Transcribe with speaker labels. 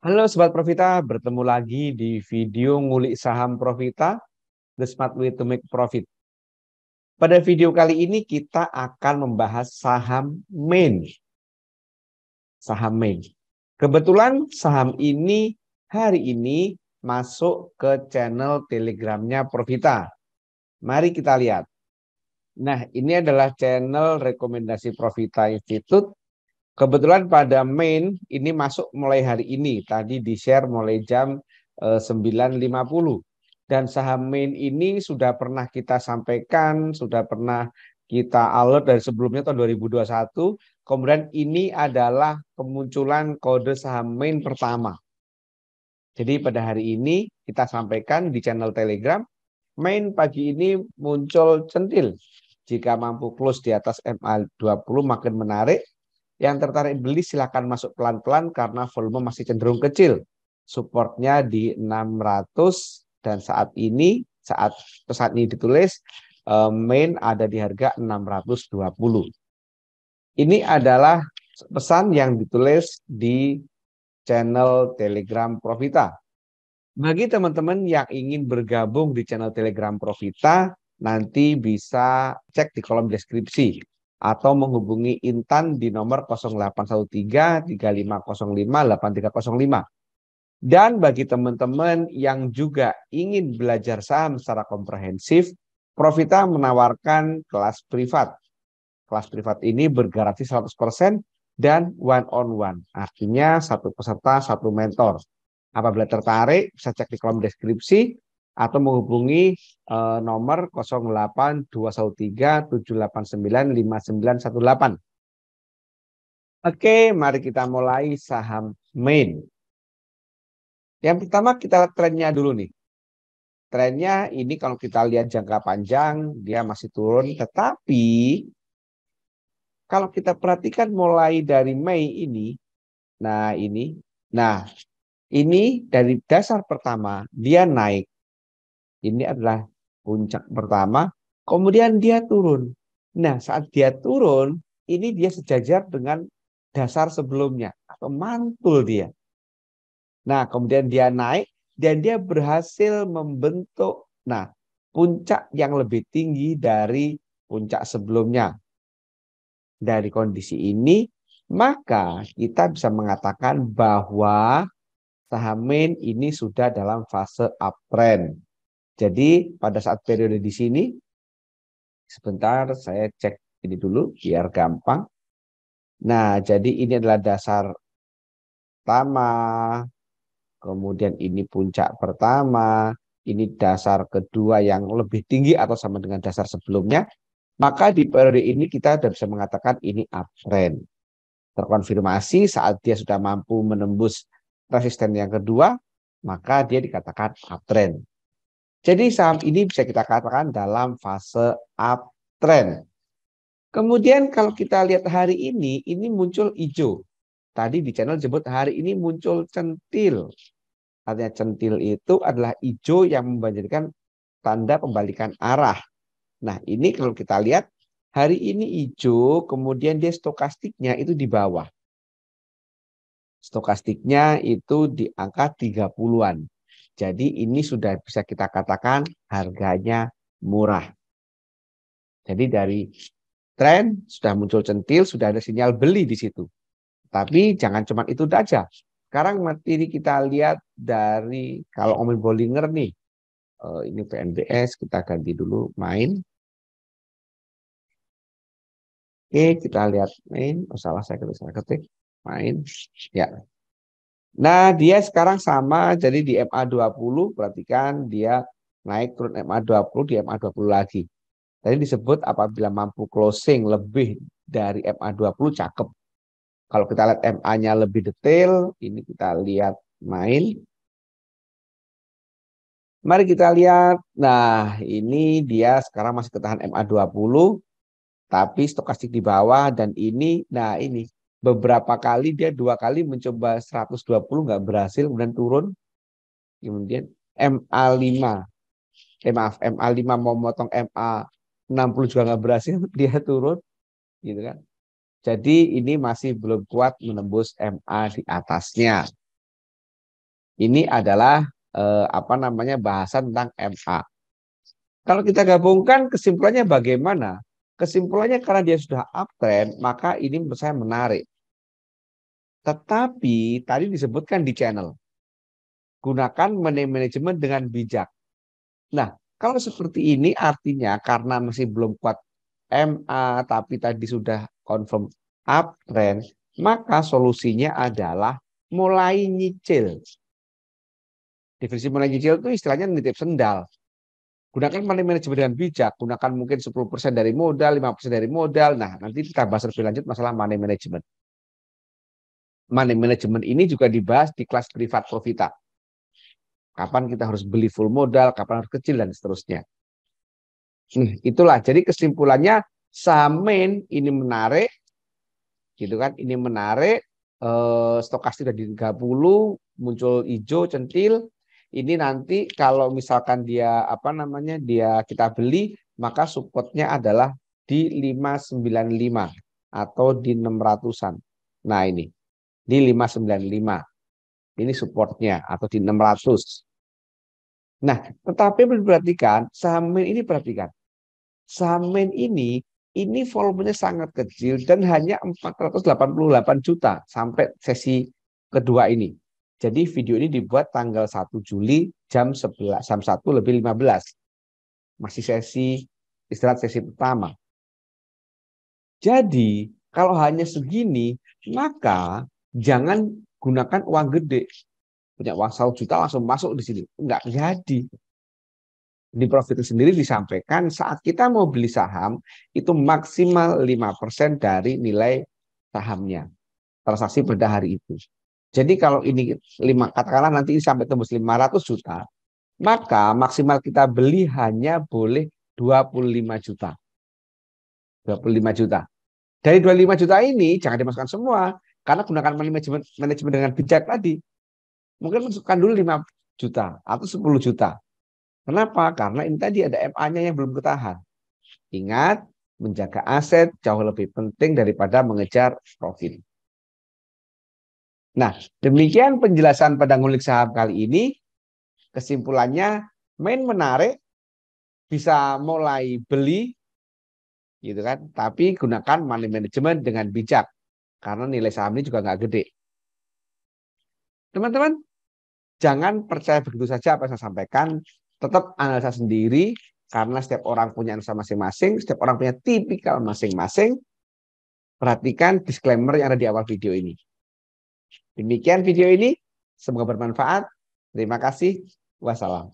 Speaker 1: Halo Sobat Profita, bertemu lagi di video ngulik saham Profita, The Smart Way to Make Profit. Pada video kali ini kita akan membahas saham main. Saham main. Kebetulan saham ini hari ini masuk ke channel Telegramnya Profita. Mari kita lihat. Nah, ini adalah channel rekomendasi Profita Institute. Kebetulan pada main ini masuk mulai hari ini. Tadi di-share mulai jam 9.50. Dan saham main ini sudah pernah kita sampaikan, sudah pernah kita alert dari sebelumnya tahun 2021. Kemudian ini adalah kemunculan kode saham main pertama. Jadi pada hari ini kita sampaikan di channel Telegram, main pagi ini muncul centil. Jika mampu close di atas MA20 makin menarik. Yang tertarik beli silakan masuk pelan-pelan karena volume masih cenderung kecil. Supportnya di 600 dan saat ini ditulis main ada di harga 620. Ini adalah pesan yang ditulis di channel Telegram Profita. Bagi teman-teman yang ingin bergabung di channel Telegram Profita, nanti bisa cek di kolom deskripsi atau menghubungi Intan di nomor 0813 3505 8305. Dan bagi teman-teman yang juga ingin belajar saham secara komprehensif, Profita menawarkan kelas privat. Kelas privat ini bergaransi 100% dan one on one. Artinya satu peserta, satu mentor. Apabila tertarik, bisa cek di kolom deskripsi atau menghubungi nomor 08213 789 5918. Oke, mari kita mulai saham main. Yang pertama kita lihat trennya dulu nih. Trennya ini kalau kita lihat jangka panjang, dia masih turun. Tetapi kalau kita perhatikan mulai dari Mei ini, nah ini dari dasar pertama dia naik. Ini adalah puncak pertama, kemudian dia turun. Nah, saat dia turun, ini dia sejajar dengan dasar sebelumnya atau mantul dia. Nah, kemudian dia naik dan dia berhasil membentuk puncak yang lebih tinggi dari puncak sebelumnya. Dari kondisi ini, maka kita bisa mengatakan bahwa saham main ini sudah dalam fase uptrend. Jadi pada saat periode di sini, sebentar saya cek ini dulu biar gampang. Nah, jadi ini adalah dasar pertama, kemudian ini puncak pertama, ini dasar kedua yang lebih tinggi atau sama dengan dasar sebelumnya. Maka di periode ini kita sudah bisa mengatakan ini uptrend. Terkonfirmasi saat dia sudah mampu menembus resisten yang kedua, maka dia dikatakan uptrend. Jadi saham ini bisa kita katakan dalam fase uptrend. Kemudian kalau kita lihat hari ini muncul hijau. Tadi di channel disebut hari ini muncul centil. Artinya centil itu adalah hijau yang membandingkan tanda pembalikan arah. Nah ini kalau kita lihat hari ini hijau, kemudian dia stokastiknya itu di bawah. Stokastiknya itu di angka 30-an. Jadi ini sudah bisa kita katakan harganya murah. Jadi dari tren sudah muncul centil, sudah ada sinyal beli di situ. Tapi jangan cuma itu saja. Sekarang materi kita lihat dari kalau Om Bollinger nih, ini PNBS kita ganti dulu main. Oke, kita lihat main. Oh salah saya ketik main. Ya. Nah, dia sekarang sama, jadi di MA20, perhatikan dia naik turun MA20, di MA20 lagi. Tadi disebut apabila mampu closing lebih dari MA20, cakep. Kalau kita lihat MA-nya lebih detail, ini kita lihat main. Mari kita lihat, nah ini dia sekarang masih ketahan MA20, tapi stokastik di bawah, dan ini, nah ini. Beberapa kali dia 2 kali mencoba 120 nggak berhasil, kemudian turun. Kemudian MA5, maaf, MA5 mau motong MA60 juga nggak berhasil, dia turun, gitu kan. Jadi ini masih belum kuat menembus MA di atasnya. Ini adalah bahasan tentang MA. Kalau kita gabungkan kesimpulannya bagaimana? Kesimpulannya karena dia sudah uptrend, maka ini menurut saya menarik. Tetapi tadi disebutkan di channel, gunakan money management dengan bijak. Nah, kalau seperti ini artinya karena masih belum kuat MA, tapi tadi sudah confirm uptrend, maka solusinya adalah mulai nyicil. Definisi mulai nyicil itu istilahnya nitip sendal. Gunakan money management dengan bijak, gunakan mungkin 10% dari modal, 5% dari modal. Nah, nanti kita bahas lebih lanjut masalah money management. Money management ini juga dibahas di kelas privat Profita. Kapan kita harus beli full modal, kapan harus kecil, dan seterusnya. Itulah, jadi kesimpulannya saham main ini menarik, gitu kan? Ini menarik, stokastik sudah di 30, muncul hijau, centil. Ini nanti kalau misalkan dia kita beli, maka supportnya adalah di 595 atau di 600-an. Nah, ini di 595. Ini supportnya atau di 600. Nah, tetapi perhatikan saham main ini, perhatikan. Saham main ini volumenya sangat kecil dan hanya 488 juta sampai sesi kedua ini. Jadi video ini dibuat tanggal 1 Juli jam 11, jam 1 lebih 15. Masih sesi istirahat sesi pertama. Jadi kalau hanya segini, maka jangan gunakan uang gede. Punya uang 1 juta langsung masuk di sini. Enggak jadi. Di profit sendiri disampaikan saat kita mau beli saham itu maksimal 5% dari nilai sahamnya transaksi pada hari itu. Jadi kalau ini katakanlah nanti ini sampai tembus 500 juta, maka maksimal kita beli hanya boleh 25 juta. 25 juta. Dari 25 juta ini jangan dimasukkan semua karena gunakan manajemen dengan bijak tadi. Mungkin masukkan dulu 5 juta atau 10 juta. Kenapa? Karena ini tadi ada MA-nya yang belum ketahan. Ingat, menjaga aset jauh lebih penting daripada mengejar profit. Nah, demikian penjelasan pada ngulik saham kali ini. Kesimpulannya, main menarik, bisa mulai beli, gitu kan? Tapi gunakan money management dengan bijak, karena nilai saham ini juga nggak gede. Teman-teman, jangan percaya begitu saja apa yang saya sampaikan. Tetap analisa sendiri, karena setiap orang punya analisa masing-masing, setiap orang punya tipikal masing-masing. Perhatikan disclaimer yang ada di awal video ini. Demikian video ini, semoga bermanfaat. Terima kasih. Wassalam.